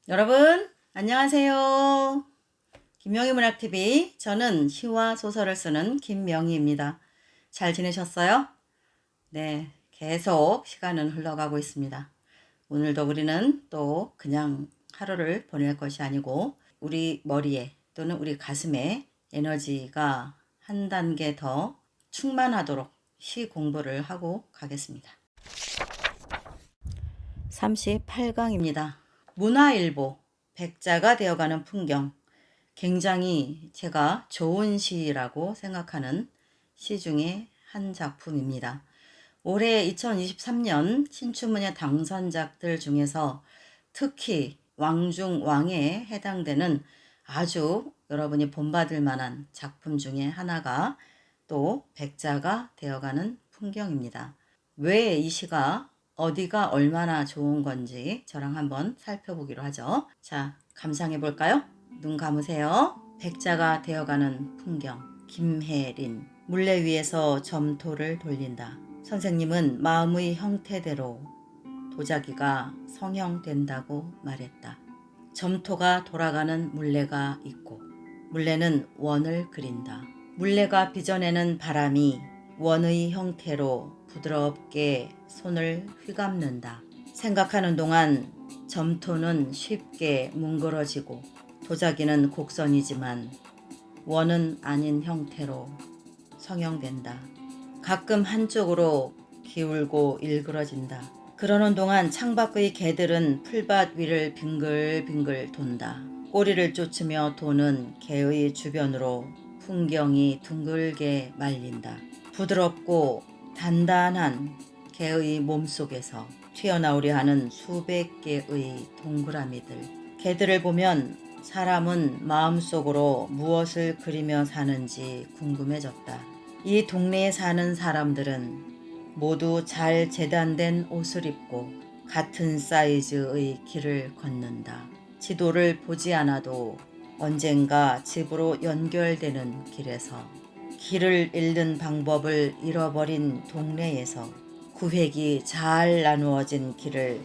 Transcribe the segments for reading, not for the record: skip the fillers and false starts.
여러분, 안녕하세요. 김명희 문학TV. 저는 시와 소설을 쓰는 김명희입니다. 잘 지내셨어요? 네, 계속 시간은 흘러가고 있습니다. 오늘도 우리는 또 그냥 하루를 보낼 것이 아니고 우리 머리에 또는 우리 가슴에 에너지가 한 단계 더 충만하도록 시 공부를 하고 가겠습니다. 38강입니다. 문화일보, 백자가 되어가는 풍경. 굉장히 제가 좋은 시라고 생각하는 시 중에 한 작품입니다. 올해 2023년 신춘문예 당선작들 중에서 특히 왕중왕에 해당되는 아주 여러분이 본받을 만한 작품 중에 하나가 또 백자가 되어가는 풍경입니다. 왜 이 시가 어디가 얼마나 좋은 건지 저랑 한번 살펴보기로 하죠. 자, 감상해 볼까요? 눈 감으세요. 백자가 되어가는 풍경. 김혜린. 물레 위에서 점토를 돌린다. 선생님은 마음의 형태대로 도자기가 성형된다고 말했다. 점토가 돌아가는 물레가 있고 물레는 원을 그린다. 물레가 빚어내는 바람이 원의 형태로 부드럽게 손을 휘감는다. 생각하는 동안 점토는 쉽게 뭉그러지고 도자기는 곡선이지만 원은 아닌 형태로 성형된다. 가끔 한쪽으로 기울고 일그러진다. 그러는 동안 창밖의 개들은 풀밭 위를 빙글빙글 돈다. 꼬리를 쫓으며 도는 개의 주변으로 풍경이 둥글게 말린다. 부드럽고 단단한 개의 몸속에서 튀어나오려 하는 수백 개의 동그라미들. 개들을 보면 사람은 마음속으로 무엇을 그리며 사는지 궁금해졌다. 이 동네에 사는 사람들은 모두 잘 재단된 옷을 입고 같은 사이즈의 길을 걷는다. 지도를 보지 않아도 언젠가 집으로 연결되는 길에서 길을 잃는 방법을 잃어버린 동네에서 구획이 잘 나누어진 길을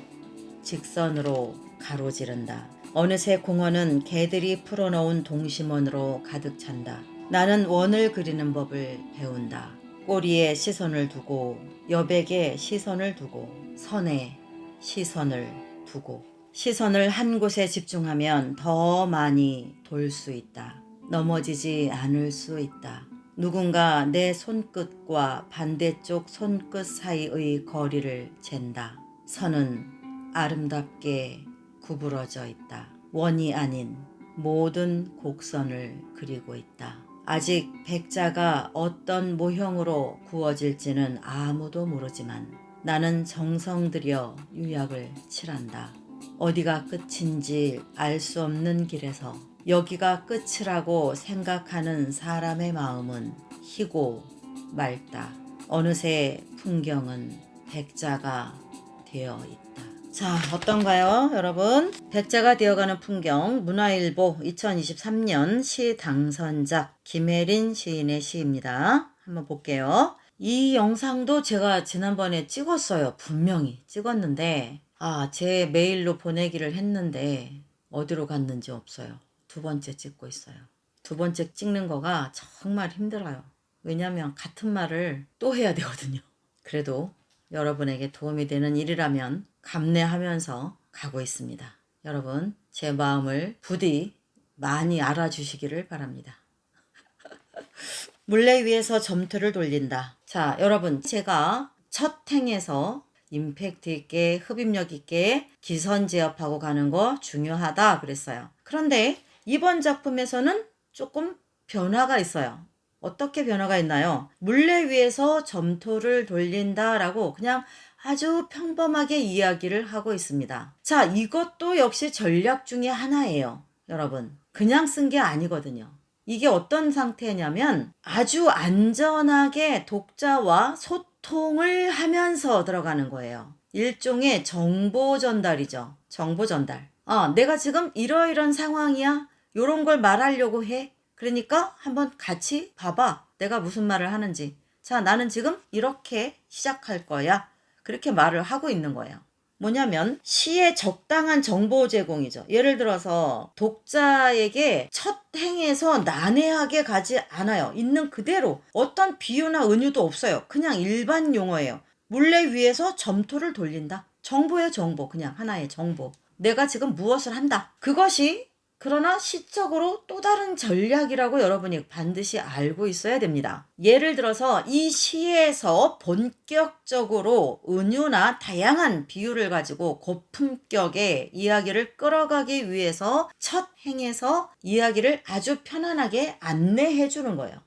직선으로 가로지른다. 어느새 공원은 개들이 풀어놓은 동심원으로 가득 찬다. 나는 원을 그리는 법을 배운다. 꼬리에 시선을 두고 여백에 시선을 두고 선에 시선을 두고 시선을 한 곳에 집중하면 더 많이 돌 수 있다. 넘어지지 않을 수 있다. 누군가 내 손끝과 반대쪽 손끝 사이의 거리를 잰다. 선은 아름답게 구부러져 있다. 원이 아닌 모든 곡선을 그리고 있다. 아직 백자가 어떤 모형으로 구워질지는 아무도 모르지만 나는 정성 들여 유약을 칠한다. 어디가 끝인지 알 수 없는 길에서 여기가 끝이라고 생각하는 사람의 마음은 희고 맑다. 어느새 풍경은 백자가 되어 있다. 자, 어떤가요, 여러분? 백자가 되어가는 풍경, 문화일보 2023년 시 당선작 김혜린 시인의 시입니다. 한번 볼게요. 이 영상도 제가 지난번에 찍었어요. 분명히 찍었는데 제 메일로 보내기를 했는데 어디로 갔는지 없어요. 두 번째 찍고 있어요. 두 번째 찍는 거가 정말 힘들어요. 왜냐하면 같은 말을 또 해야 되거든요. 그래도 여러분에게 도움이 되는 일이라면 감내하면서 가고 있습니다. 여러분, 제 마음을 부디 많이 알아주시기를 바랍니다. 물레 위에서 점토를 돌린다. 자, 여러분, 제가 첫 행에서 임팩트 있게 흡입력 있게 기선 제압하고 가는 거 중요하다 그랬어요. 그런데 이번 작품에서는 조금 변화가 있어요. 어떻게 변화가 있나요? 물레 위에서 점토를 돌린다라고 그냥 아주 평범하게 이야기를 하고 있습니다. 자, 이것도 역시 전략 중에 하나예요. 여러분, 그냥 쓴 게 아니거든요. 이게 어떤 상태냐면 아주 안전하게 독자와 소통을 하면서 들어가는 거예요. 일종의 정보 전달이죠. 정보 전달. 내가 지금 이러이런 상황이야. 요런 걸 말하려고 해. 그러니까 한번 같이 봐봐. 내가 무슨 말을 하는지. 자, 나는 지금 이렇게 시작할 거야. 그렇게 말을 하고 있는 거예요. 뭐냐면 시의 적당한 정보 제공이죠. 예를 들어서 독자에게 첫 행에서 난해하게 가지 않아요. 있는 그대로 어떤 비유나 은유도 없어요. 그냥 일반 용어예요. 물레 위에서 점토를 돌린다. 정보예요, 정보. 그냥 하나의 정보. 내가 지금 무엇을 한다. 그것이 그러나 시적으로 또 다른 전략이라고 여러분이 반드시 알고 있어야 됩니다. 예를 들어서 이 시에서 본격적으로 은유나 다양한 비유를 가지고 고품격의 이야기를 끌어가기 위해서 첫 행에서 이야기를 아주 편안하게 안내해 주는 거예요.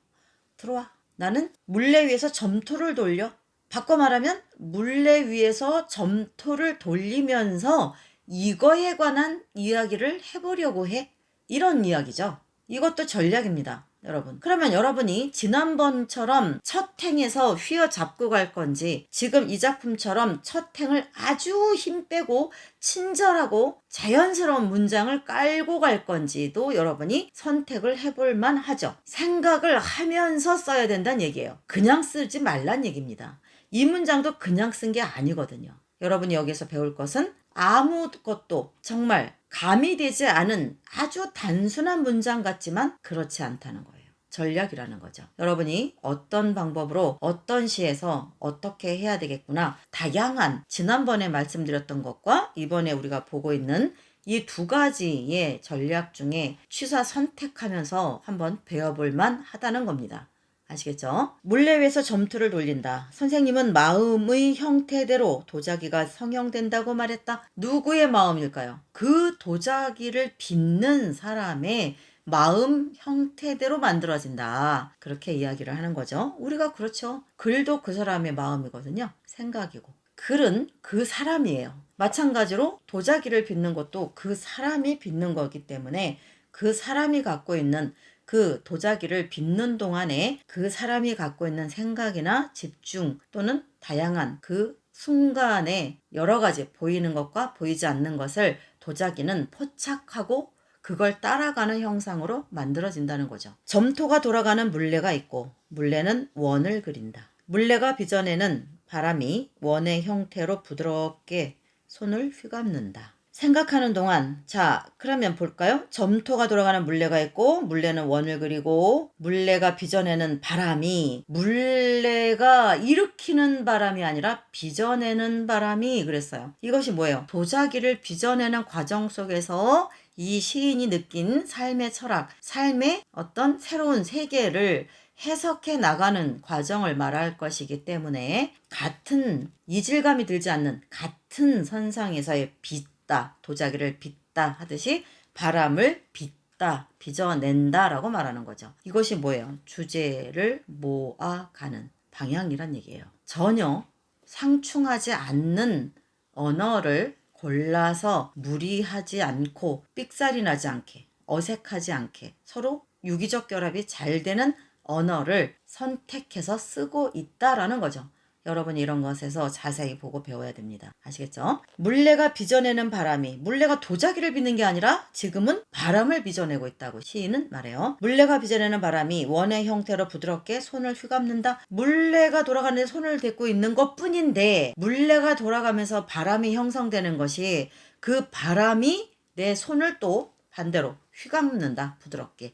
들어와. 나는 물레 위에서 점토를 돌려. 바꿔 말하면 물레 위에서 점토를 돌리면서 이거에 관한 이야기를 해보려고 해. 이런 이야기죠. 이것도 전략입니다, 여러분. 그러면 여러분이 지난번처럼 첫 행에서 휘어잡고 갈 건지, 지금 이 작품처럼 첫 행을 아주 힘 빼고 친절하고 자연스러운 문장을 깔고 갈 건지도 여러분이 선택을 해볼 만하죠. 생각을 하면서 써야 된다는 얘기예요. 그냥 쓰지 말란 얘기입니다. 이 문장도 그냥 쓴 게 아니거든요. 여러분이 여기서 배울 것은 아무것도 정말 가미되지 않은 아주 단순한 문장 같지만 그렇지 않다는 거예요. 전략이라는 거죠. 여러분이 어떤 방법으로 어떤 시에서 어떻게 해야 되겠구나. 다양한 지난번에 말씀드렸던 것과 이번에 우리가 보고 있는 이 두 가지의 전략 중에 취사 선택하면서 한번 배워볼 만하다는 겁니다. 아시겠죠? 물레 위에서 점토를 돌린다. 선생님은 마음의 형태대로 도자기가 성형된다고 말했다. 누구의 마음일까요? 그 도자기를 빚는 사람의 마음 형태대로 만들어진다. 그렇게 이야기를 하는 거죠. 우리가 그렇죠. 글도 그 사람의 마음이거든요. 생각이고. 글은 그 사람이에요. 마찬가지로 도자기를 빚는 것도 그 사람이 빚는 거기 때문에 그 사람이 갖고 있는 그 도자기를 빚는 동안에 그 사람이 갖고 있는 생각이나 집중 또는 다양한 그 순간에 여러 가지 보이는 것과 보이지 않는 것을 도자기는 포착하고 그걸 따라가는 형상으로 만들어진다는 거죠. 점토가 돌아가는 물레가 있고 물레는 원을 그린다. 물레가 빚어내는 바람이 원의 형태로 부드럽게 손을 휘감는다. 생각하는 동안 자 그러면 볼까요? 점토가 돌아가는 물레가 있고 물레는 원을 그리고 물레가 빚어내는 바람이 물레가 일으키는 바람이 아니라 빚어내는 바람이 그랬어요. 이것이 뭐예요? 도자기를 빚어내는 과정 속에서 이 시인이 느낀 삶의 철학, 삶의 어떤 새로운 세계를 해석해 나가는 과정을 말할 것이기 때문에 같은 이질감이 들지 않는 같은 선상에서의 빚다, 도자기를 빚다 하듯이 바람을 빚다, 빚어낸다 라고 말하는 거죠. 이것이 뭐예요? 주제를 모아가는 방향이란 얘기예요. 전혀 상충하지 않는 언어를 골라서 무리하지 않고 삑살이 나지 않게 어색하지 않게 서로 유기적 결합이 잘 되는 언어를 선택해서 쓰고 있다라는 거죠. 여러분이 이런 것에서 자세히 보고 배워야 됩니다. 아시겠죠? 물레가 빚어내는 바람이 물레가 도자기를 빚는 게 아니라 지금은 바람을 빚어내고 있다고 시인은 말해요. 물레가 빚어내는 바람이 원의 형태로 부드럽게 손을 휘감는다. 물레가 돌아가는데 손을 댔고 있는 것뿐인데 물레가 돌아가면서 바람이 형성되는 것이 그 바람이 내 손을 또 반대로 휘감는다. 부드럽게.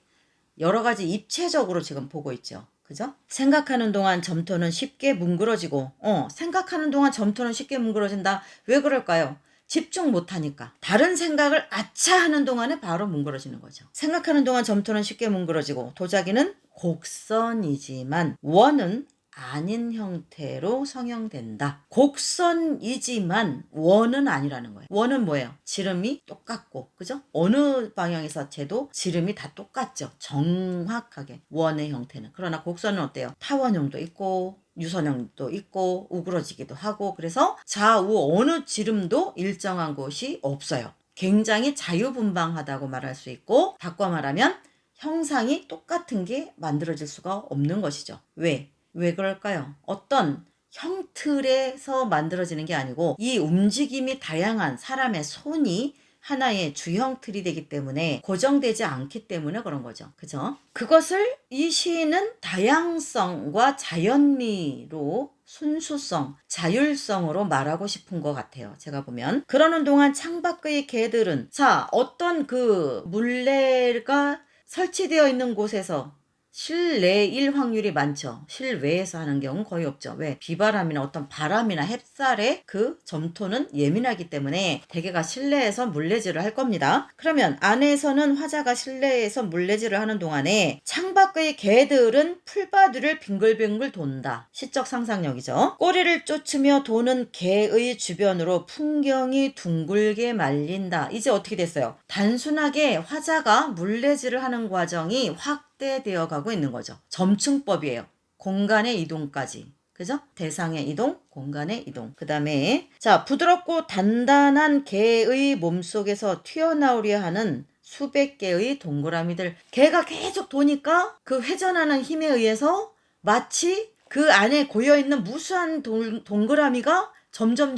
여러 가지 입체적으로 지금 보고 있죠. 그죠? 생각하는 동안 점토는 쉽게 뭉그러지고 생각하는 동안 점토는 쉽게 뭉그러진다. 왜 그럴까요? 집중 못하니까. 다른 생각을 아차 하는 동안에 바로 뭉그러지는 거죠. 생각하는 동안 점토는 쉽게 뭉그러지고 도자기는 곡선이지만 원은 아닌 형태로 성형된다. 곡선이지만 원은 아니라는 거예요. 원은 뭐예요? 지름이 똑같고, 그죠? 어느 방향에서 재도 지름이 다 똑같죠. 정확하게 원의 형태는. 그러나 곡선은 어때요? 타원형도 있고 유선형도 있고 우그러지기도 하고 그래서 좌우 어느 지름도 일정한 곳이 없어요. 굉장히 자유분방하다고 말할 수 있고 바꿔 말하면 형상이 똑같은 게 만들어질 수가 없는 것이죠. 왜 그럴까요? 어떤 형틀에서 만들어지는 게 아니고 이 움직임이 다양한 사람의 손이 하나의 주형 틀이 되기 때문에 고정되지 않기 때문에 그런 거죠. 그죠? 그것을 이 시인은 다양성과 자연미로 순수성, 자율성으로 말하고 싶은 것 같아요. 제가 보면. 그러는 동안 창밖의 개들은 자, 어떤 그 물레가 설치되어 있는 곳에서 실내일 확률이 많죠. 실외에서 하는 경우는 거의 없죠. 왜? 비바람이나 어떤 바람이나 햇살에 그 점토는 예민하기 때문에 대개가 실내에서 물레질을 할 겁니다. 그러면 안에서는 화자가 실내에서 물레질을 하는 동안에 창밖의 개들은 풀바디를 빙글빙글 돈다. 시적 상상력이죠. 꼬리를 쫓으며 도는 개의 주변으로 풍경이 둥글게 말린다. 이제 어떻게 됐어요? 단순하게 화자가 물레질을 하는 과정이 확대되어 가고 있는 거죠. 점층법이에요. 공간의 이동까지. 그죠? 대상의 이동, 공간의 이동. 그 다음에 자, 부드럽고 단단한 개의 몸속에서 튀어나오려 하는 수백 개의 동그라미들. 개가 계속 도니까 그 회전하는 힘에 의해서 마치 그 안에 고여있는 무수한 동그라미가 점점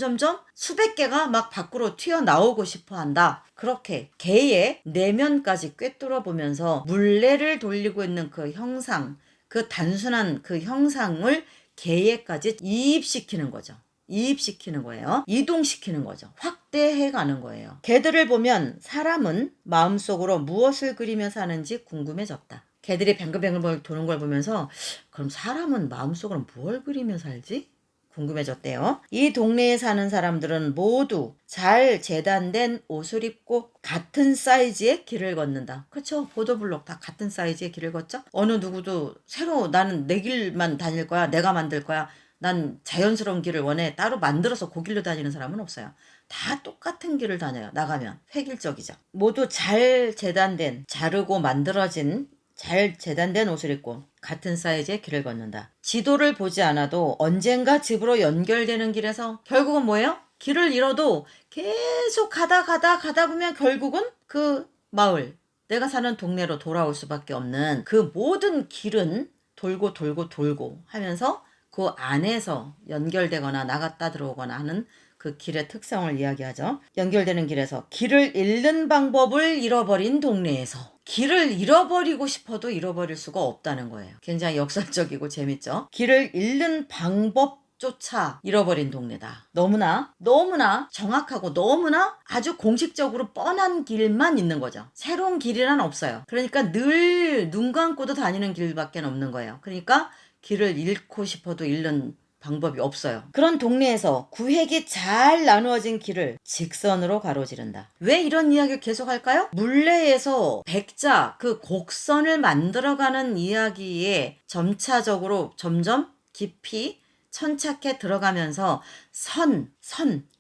수백 개가 막 밖으로 튀어나오고 싶어 한다. 그렇게 개의 내면까지 꿰뚫어 보면서 물레를 돌리고 있는 그 형상, 그 단순한 그 형상을 개에까지 이입시키는 거죠. 이입시키는 거예요. 이동시키는 거죠. 확대해 가는 거예요. 개들을 보면 사람은 마음속으로 무엇을 그리며 사는지 궁금해졌다. 개들이 뱅글뱅글 도는 걸 보면서 그럼 사람은 마음속으로 뭘 그리며 살지? 궁금해졌대요. 이 동네에 사는 사람들은 모두 잘 재단된 옷을 입고 같은 사이즈의 길을 걷는다. 그렇죠? 보도블록 다 같은 사이즈의 길을 걷죠? 어느 누구도 새로 나는 내 길만 다닐 거야. 내가 만들 거야. 난 자연스러운 길을 원해. 따로 만들어서 그 길로 다니는 사람은 없어요. 다 똑같은 길을 다녀요. 나가면. 획일적이죠. 모두 잘 재단된, 자르고 만들어진 잘 재단된 옷을 입고 같은 사이즈의 길을 걷는다. 지도를 보지 않아도 언젠가 집으로 연결되는 길에서 결국은 뭐예요? 길을 잃어도 계속 가다 보면 결국은 그 마을, 내가 사는 동네로 돌아올 수밖에 없는 그 모든 길은 돌고 하면서 그 안에서 연결되거나 나갔다 들어오거나 하는 그 길의 특성을 이야기하죠. 연결되는 길에서 길을 잃는 방법을 잃어버린 동네에서 길을 잃어버리고 싶어도 잃어버릴 수가 없다는 거예요. 굉장히 역설적이고 재밌죠. 길을 잃는 방법조차 잃어버린 동네다. 너무나 정확하고 너무나 아주 공식적으로 뻔한 길만 있는 거죠. 새로운 길이란 없어요. 그러니까 늘 눈 감고도 다니는 길밖에 없는 거예요. 그러니까 길을 잃고 싶어도 잃는 방법이 없어요. 그런 동네에서 구획이 잘 나누어진 길을 직선으로 가로지른다. 왜 이런 이야기를 계속 할까요? 물레에서 백자, 그 곡선을 만들어가는 이야기에 점차적으로 점점 깊이 천착해 들어가면서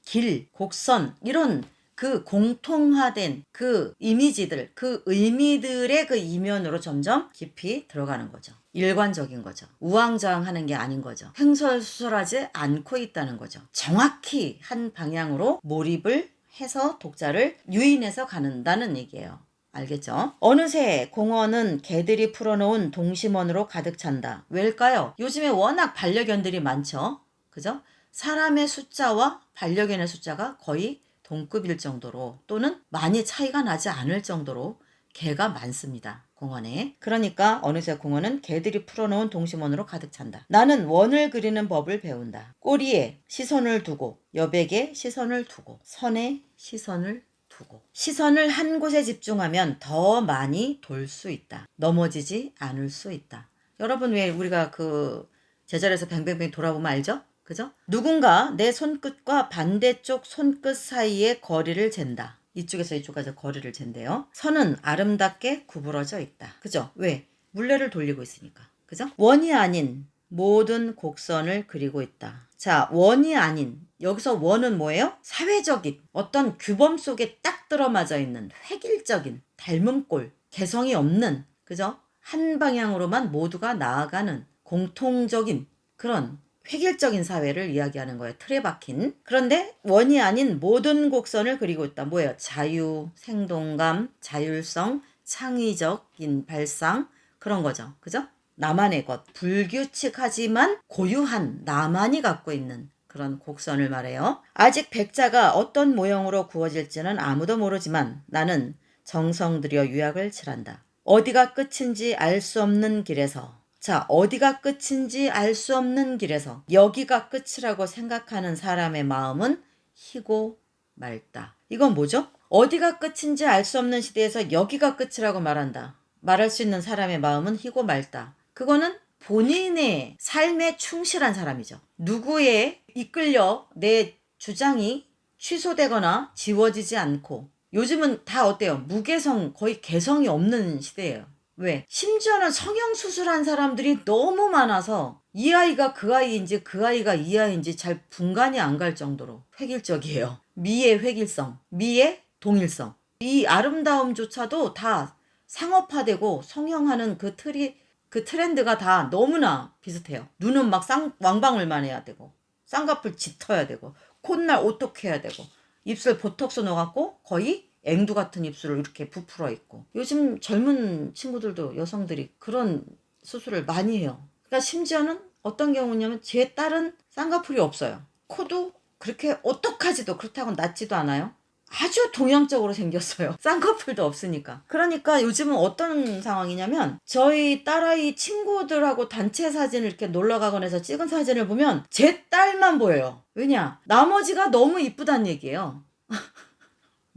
길, 곡선 이런 그 공통화된 그 이미지들, 그 의미들의 그 이면으로 점점 깊이 들어가는 거죠. 일관적인 거죠. 우왕좌왕하는 게 아닌 거죠. 횡설수설하지 않고 있다는 거죠. 정확히 한 방향으로 몰입을 해서 독자를 유인해서 가는다는 얘기예요. 알겠죠? 어느새 공원은 개들이 풀어놓은 동심원으로 가득 찬다. 왜일까요? 요즘에 워낙 반려견들이 많죠. 그죠? 사람의 숫자와 반려견의 숫자가 거의 동급일 정도로 또는 많이 차이가 나지 않을 정도로 개가 많습니다. 공원에. 그러니까 어느새 공원은 개들이 풀어놓은 동심원으로 가득 찬다. 나는 원을 그리는 법을 배운다. 꼬리에 시선을 두고 여백에 시선을 두고 선에 시선을 두고 시선을 한 곳에 집중하면 더 많이 돌 수 있다. 넘어지지 않을 수 있다. 여러분 왜 우리가 그 제자리에서 뱅뱅뱅 돌아보면 알죠? 그죠? 누군가 내 손끝과 반대쪽 손끝 사이의 거리를 잰다. 이쪽에서 이쪽까지 거리를 잰대요. 선은 아름답게 구부러져 있다. 그죠? 왜? 물레를 돌리고 있으니까. 그죠? 원이 아닌 모든 곡선을 그리고 있다. 자, 원이 아닌 여기서 원은 뭐예요? 사회적인 어떤 규범 속에 딱 들어맞아 있는 획일적인 닮은 꼴, 개성이 없는 그죠? 한 방향으로만 모두가 나아가는 공통적인 그런 획일적인 사회를 이야기하는 거예요. 틀에 박힌. 그런데 원이 아닌 모든 곡선을 그리고 있다. 뭐예요? 자유, 생동감, 자율성, 창의적인 발상 그런 거죠. 그죠? 나만의 것. 불규칙하지만 고유한 나만이 갖고 있는 그런 곡선을 말해요. 아직 백자가 어떤 모형으로 구워질지는 아무도 모르지만 나는 정성 들여 유약을 칠한다. 어디가 끝인지 알 수 없는 길에서, 자, 어디가 끝인지 알 수 없는 길에서 여기가 끝이라고 생각하는 사람의 마음은 희고 맑다. 이건 뭐죠? 어디가 끝인지 알 수 없는 시대에서 여기가 끝이라고 말한다. 말할 수 있는 사람의 마음은 희고 맑다. 그거는 본인의 삶에 충실한 사람이죠. 누구에 이끌려 내 주장이 취소되거나 지워지지 않고, 요즘은 다 어때요? 무개성, 거의 개성이 없는 시대예요. 왜? 심지어는 성형수술한 사람들이 너무 많아서 이 아이가 그 아이인지 그 아이가 이 아이인지 잘 분간이 안 갈 정도로 획일적이에요. 미의 획일성, 미의 동일성. 이 아름다움조차도 다 상업화되고 성형하는 그 트렌드가 다 너무나 비슷해요. 눈은 막 왕방울만 해야 되고, 쌍꺼풀 짙어야 되고, 콧날 오똑해야 되고, 입술 보톡스 넣어갖고 거의 앵두 같은 입술을 이렇게 부풀어 있고. 요즘 젊은 친구들도, 여성들이 그런 수술을 많이 해요. 그러니까 심지어는 어떤 경우냐면 제 딸은 쌍꺼풀이 없어요. 코도 그렇게 오똑하지도 그렇다고 낮지도 않아요. 아주 동양적으로 생겼어요. 쌍꺼풀도 없으니까. 그러니까 요즘은 어떤 상황이냐면 저희 딸아이 친구들하고 단체 사진을 이렇게 놀러 가거나 해서 찍은 사진을 보면 제 딸만 보여요. 왜냐? 나머지가 너무 이쁘단 얘기예요.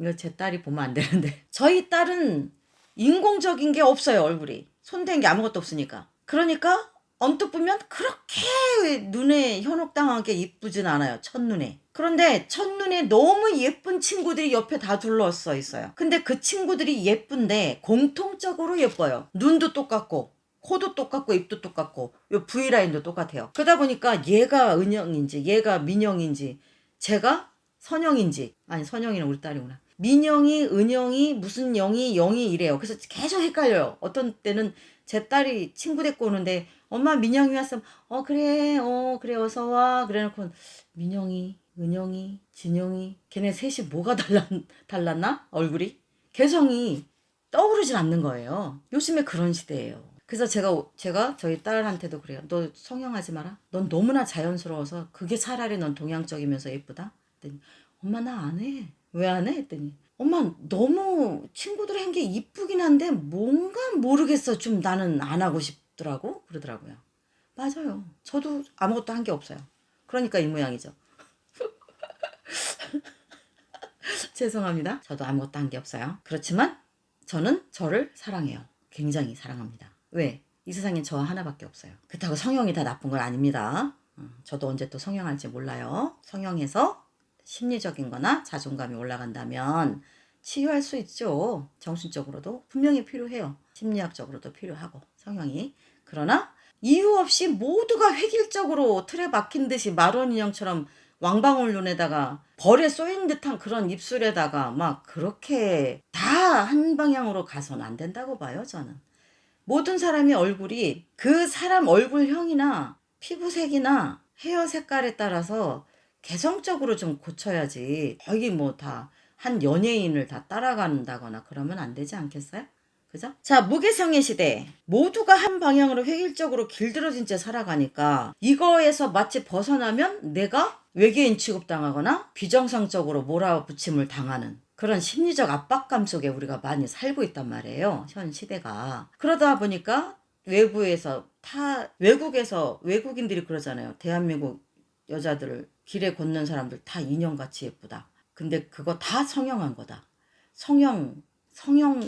이거 제 딸이 보면 안 되는데. 저희 딸은 인공적인 게 없어요, 얼굴이. 손댄 게 아무것도 없으니까. 그러니까 언뜻 보면 그렇게 눈에 현혹당하게 이쁘진 않아요, 첫눈에. 그런데 첫눈에 너무 예쁜 친구들이 옆에 다 둘러서 있어요. 근데 그 친구들이 예쁜데 공통적으로 예뻐요. 눈도 똑같고, 코도 똑같고, 입도 똑같고, 요 V라인도 똑같아요. 그러다 보니까 얘가 은영인지 얘가 민영인지 제가 선영인지, 아니 선영이는 우리 딸이구나, 민영이 은영이 무슨 영이 이래요. 그래서 계속 헷갈려요. 어떤 때는 제 딸이 친구 데리고 오는데 엄마 민영이 왔으면 그래 어서와 그래놓고 민영이 은영이 진영이 걔네 셋이 뭐가 달랐나 얼굴이 개성이 떠오르질 않는 거예요. 요즘에 그런 시대예요. 그래서 제가 저희 딸한테도 그래요. 너 성형하지 마라. 넌 너무나 자연스러워서 그게 차라리 넌 동양적이면서 예쁘다. 그랬더니 엄마 나 안 해. 왜 안 해? 했더니 엄마 너무 친구들이 한 게 이쁘긴 한데 뭔가 모르겠어. 좀 나는 안 하고 싶더라고. 그러더라고요. 맞아요. 저도 아무것도 한 게 없어요. 그러니까 이 모양이죠. 죄송합니다. 저도 아무것도 한 게 없어요. 그렇지만 저는 저를 사랑해요. 굉장히 사랑합니다. 왜? 이 세상에 저 하나밖에 없어요. 그렇다고 성형이 다 나쁜 건 아닙니다. 저도 언제 또 성형할지 몰라요. 성형해서 심리적인 거나 자존감이 올라간다면 치유할 수 있죠. 정신적으로도 분명히 필요해요. 심리학적으로도 필요하고 성형이. 그러나 이유 없이 모두가 획일적으로 틀에 박힌 듯이 마론 인형처럼 왕방울 눈에다가 벌에 쏘인 듯한 그런 입술에다가 막 그렇게 다 한 방향으로 가서는 안 된다고 봐요, 저는. 모든 사람의 얼굴이 그 사람 얼굴형이나 피부색이나 헤어 색깔에 따라서 개성적으로 좀 고쳐야지 거의 뭐 다 한 연예인을 다 따라간다거나 그러면 안 되지 않겠어요? 그죠? 자, 무개성의 시대. 모두가 한 방향으로 획일적으로 길들어진 채 살아가니까 이거에서 마치 벗어나면 내가 외계인 취급당하거나 비정상적으로 몰아붙임을 당하는 그런 심리적 압박감 속에 우리가 많이 살고 있단 말이에요. 현 시대가. 그러다 보니까 외국에서 외국인들이 그러잖아요. 대한민국 여자들을 길에 걷는 사람들 다 인형같이 예쁘다. 근데 그거 다 성형한 거다. 성형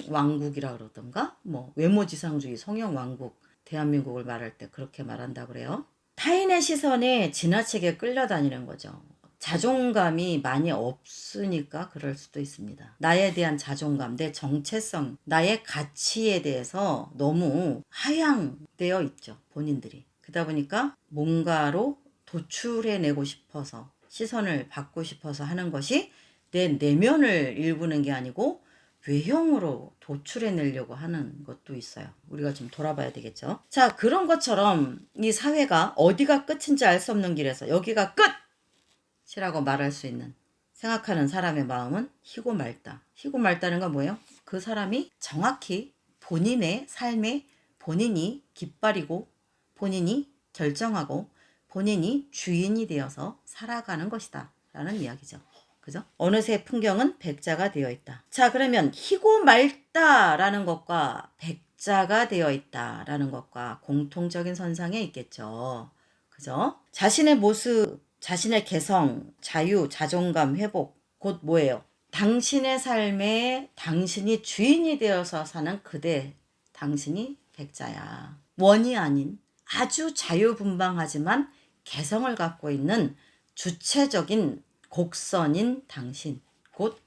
왕국이라 그러던가 뭐 외모지상주의 성형 왕국 대한민국을 말할 때 그렇게 말한다 그래요. 타인의 시선에 지나치게 끌려다니는 거죠. 자존감이 많이 없으니까 그럴 수도 있습니다. 나에 대한 자존감, 내 정체성, 나의 가치에 대해서 너무 하향되어 있죠. 본인들이. 그러다 보니까 뭔가로 도출해내고 싶어서 시선을 받고 싶어서 하는 것이 내 내면을 일구는 게 아니고 외형으로 도출해내려고 하는 것도 있어요. 우리가 좀 돌아봐야 되겠죠. 자, 그런 것처럼 이 사회가 어디가 끝인지 알 수 없는 길에서 여기가 끝이라고 말할 수 있는 생각하는 사람의 마음은 희고 맑다. 희고 맑다는 건 뭐예요? 그 사람이 정확히 본인의 삶에 본인이 깃발이고 본인이 결정하고 본인이 주인이 되어서 살아가는 것이다 라는 이야기죠. 그죠? 어느새 풍경은 백자가 되어 있다. 자, 그러면 희고 맑다라는 것과 백자가 되어 있다라는 것과 공통적인 선상에 있겠죠. 그죠? 자신의 모습, 자신의 개성, 자유, 자존감, 회복, 곧 뭐예요? 당신의 삶에 당신이 주인이 되어서 사는 그대, 당신이 백자야. 원이 아닌 아주 자유분방하지만 개성을 갖고 있는 주체적인 곡선인 당신, 곧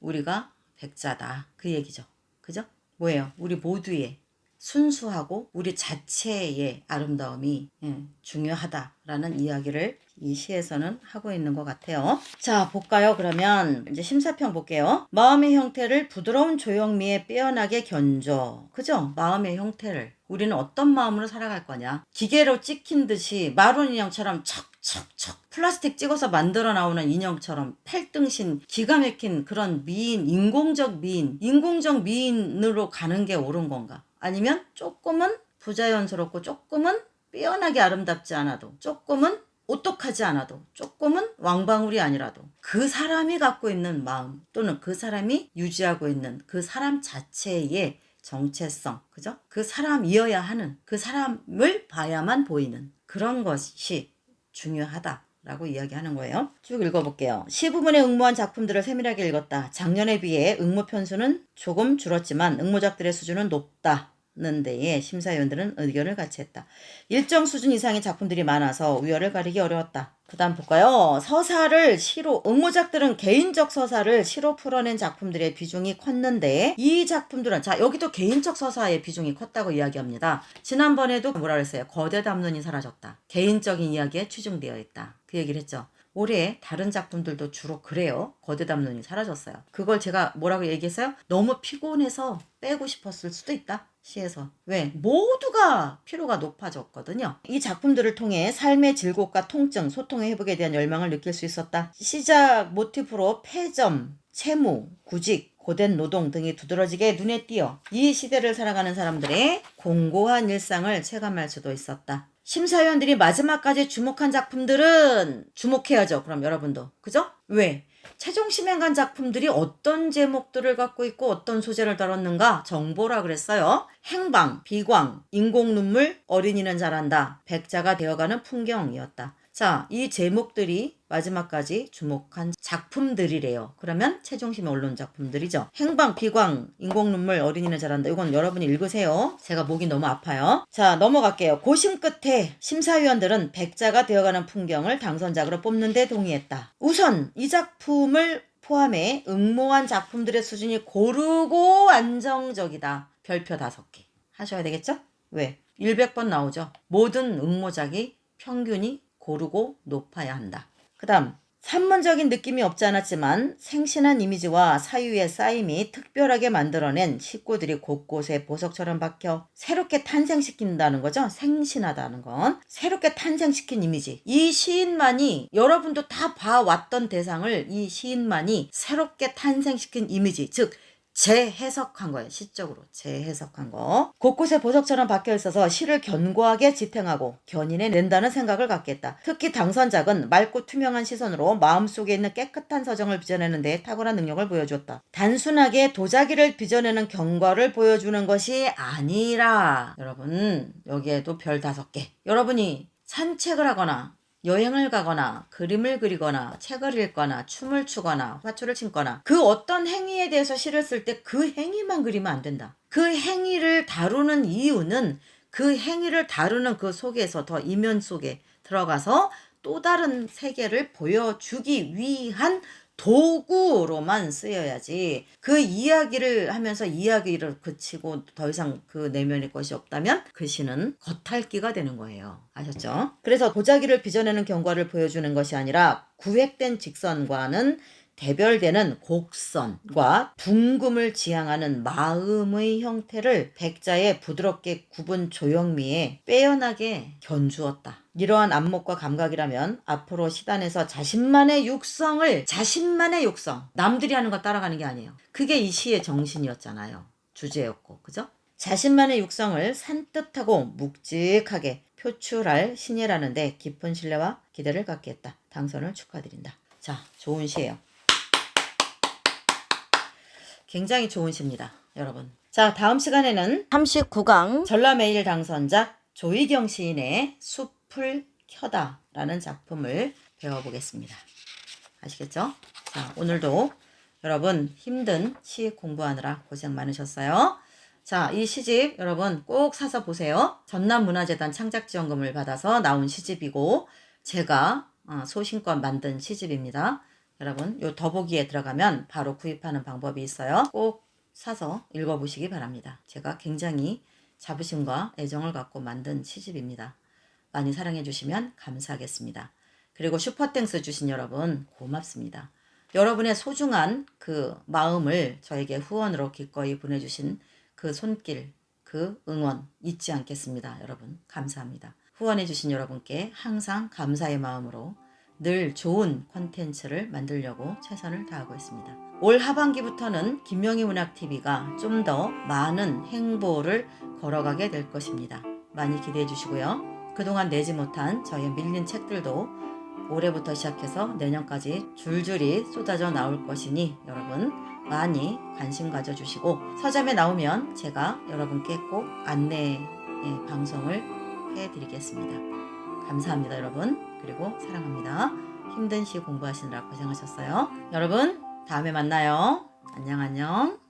우리가 백자다. 그 얘기죠. 그죠? 뭐예요? 우리 모두의 순수하고 우리 자체의 아름다움이 중요하다라는 이야기를 이 시에서는 하고 있는 것 같아요. 자, 볼까요? 그러면 이제 심사평 볼게요. 마음의 형태를 부드러운 조형미에 빼어나게 견줘. 그죠? 마음의 형태를. 우리는 어떤 마음으로 살아갈 거냐? 기계로 찍힌 듯이 마론 인형처럼 척척척 플라스틱 찍어서 만들어 나오는 인형처럼 팔등신 기가 막힌 그런 미인, 인공적 미인으로 가는 게 옳은 건가? 아니면 조금은 부자연스럽고 조금은 빼어나게 아름답지 않아도 조금은 오똑하지 않아도 조금은 왕방울이 아니라도 그 사람이 갖고 있는 마음 또는 그 사람이 유지하고 있는 그 사람 자체의 정체성, 그죠? 그 사람이어야 하는, 그 사람을 봐야만 보이는 그런 것이 중요하다라고 이야기하는 거예요. 쭉 읽어볼게요. 시 부분에 응모한 작품들을 세밀하게 읽었다. 작년에 비해 응모 편수는 조금 줄었지만 응모작들의 수준은 높다. 는 데에 심사위원들은 의견을 같이 했다. 일정 수준 이상의 작품들이 많아서 우열을 가리기 어려웠다. 그 다음 볼까요? 서사를 시로, 응모작들은 개인적 서사를 시로 풀어낸 작품들의 비중이 컸는데 이 작품들은, 자, 여기도 개인적 서사의 비중이 컸다고 이야기합니다. 지난번에도 뭐라 그랬어요? 거대 담론이 사라졌다. 개인적인 이야기에 치중되어 있다. 그 얘기를 했죠. 올해 다른 작품들도 주로 그래요. 거대 담론이 사라졌어요. 그걸 제가 뭐라고 얘기했어요? 너무 피곤해서 빼고 싶었을 수도 있다. 시에서. 왜? 모두가 피로가 높아졌거든요. 이 작품들을 통해 삶의 질곡과 통증, 소통의 회복에 대한 열망을 느낄 수 있었다. 시작 모티프로 폐점, 채무, 구직, 고된 노동 등이 두드러지게 눈에 띄어 이 시대를 살아가는 사람들의 공고한 일상을 체감할 수도 있었다. 심사위원들이 마지막까지 주목한 작품들은 주목해야죠. 그럼 여러분도. 그죠? 왜? 최종 심행관 작품들이 어떤 제목들을 갖고 있고 어떤 소재를 다뤘는가 정보라 그랬어요. 행방, 비광, 인공눈물, 어린이는 잘한다, 백자가 되어가는 풍경이었다. 자, 이 제목들이 마지막까지 주목한 작품들이래요. 그러면 최종심의 언론 작품들이죠. 행방, 비광, 인공눈물, 어린이는 잘한다. 이건 여러분이 읽으세요. 제가 목이 너무 아파요. 자, 넘어갈게요. 고심 끝에 심사위원들은 백자가 되어가는 풍경을 당선작으로 뽑는 데 동의했다. 우선 이 작품을 포함해 응모한 작품들의 수준이 고르고 안정적이다. 별표 5개 하셔야 되겠죠? 왜? 100번 나오죠. 모든 응모작이 평균이 고르고 높아야 한다. 그 다음, 산문적인 느낌이 없지 않았지만 생신한 이미지와 사유의 쌓임이 특별하게 만들어낸 식구들이 곳곳에 보석처럼 박혀 새롭게 탄생시킨다는 거죠. 생신하다는 건 새롭게 탄생시킨 이미지. 이 시인만이, 여러분도 다 봐왔던 대상을 이 시인만이 새롭게 탄생시킨 이미지, 즉 재해석한 거예요. 시적으로 재해석한 거. 곳곳에 보석처럼 박혀 있어서 시를 견고하게 지탱하고 견인해 낸다는 생각을 갖게 했다. 특히 당선작은 맑고 투명한 시선으로 마음속에 있는 깨끗한 서정을 빚어내는 데 탁월한 능력을 보여주었다. 단순하게 도자기를 빚어내는 경과를 보여주는 것이 아니라, 여러분 여기에도 별 5개. 여러분이 산책을 하거나 여행을 가거나 그림을 그리거나 책을 읽거나 춤을 추거나 화초를 심거나 그 어떤 행위에 대해서 시를 쓸 때 그 행위만 그리면 안 된다. 그 행위를 다루는 이유는 그 행위를 다루는 그 속에서 더 이면 속에 들어가서 또 다른 세계를 보여주기 위한 도구로만 쓰여야지, 그 이야기를 하면서 이야기를 그치고 더 이상 그 내면의 것이 없다면 그 시는 겉핥기가 되는 거예요. 아셨죠? 그래서 도자기를 빚어내는 경과를 보여주는 것이 아니라 구획된 직선과는 대별되는 곡선과 둥금을 지향하는 마음의 형태를 백자의 부드럽게 굽은 조형미에 빼어나게 견주었다. 이러한 안목과 감각이라면 앞으로 시단에서 자신만의 육성, 남들이 하는 거 따라가는 게 아니에요. 그게 이 시의 정신이었잖아요. 주제였고, 그죠? 자신만의 육성을 산뜻하고 묵직하게 표출할 신예라는데 깊은 신뢰와 기대를 갖게 했다. 당선을 축하드린다. 자, 좋은 시예요. 굉장히 좋은 시입니다, 여러분. 자, 다음 시간에는 39강 전람회일 당선자 조희경 시인의 숲을 켜다 라는 작품을 배워보겠습니다. 아시겠죠? 자, 오늘도 여러분 힘든 시 공부하느라 고생 많으셨어요. 자, 이 시집 여러분 꼭 사서 보세요. 전남문화재단 창작지원금을 받아서 나온 시집이고 제가 소신껏 만든 시집입니다. 여러분 요 더보기에 들어가면 바로 구입하는 방법이 있어요. 꼭 사서 읽어보시기 바랍니다. 제가 굉장히 자부심과 애정을 갖고 만든 시집입니다. 많이 사랑해 주시면 감사하겠습니다. 그리고 슈퍼땡스 주신 여러분 고맙습니다. 여러분의 소중한 그 마음을 저에게 후원으로 기꺼이 보내주신 그 손길, 그 응원 잊지 않겠습니다. 여러분 감사합니다. 후원해 주신 여러분께 항상 감사의 마음으로 늘 좋은 콘텐츠를 만들려고 최선을 다하고 있습니다. 올 하반기부터는 김명희 문학TV가 좀 더 많은 행보를 걸어가게 될 것입니다. 많이 기대해 주시고요. 그동안 내지 못한 저의 밀린 책들도 올해부터 시작해서 내년까지 줄줄이 쏟아져 나올 것이니 여러분 많이 관심 가져주시고 서점에 나오면 제가 여러분께 꼭 안내 방송을 해드리겠습니다. 감사합니다 여러분. 그리고 사랑합니다. 힘든 시 공부하시느라 고생하셨어요. 여러분 다음에 만나요. 안녕 안녕.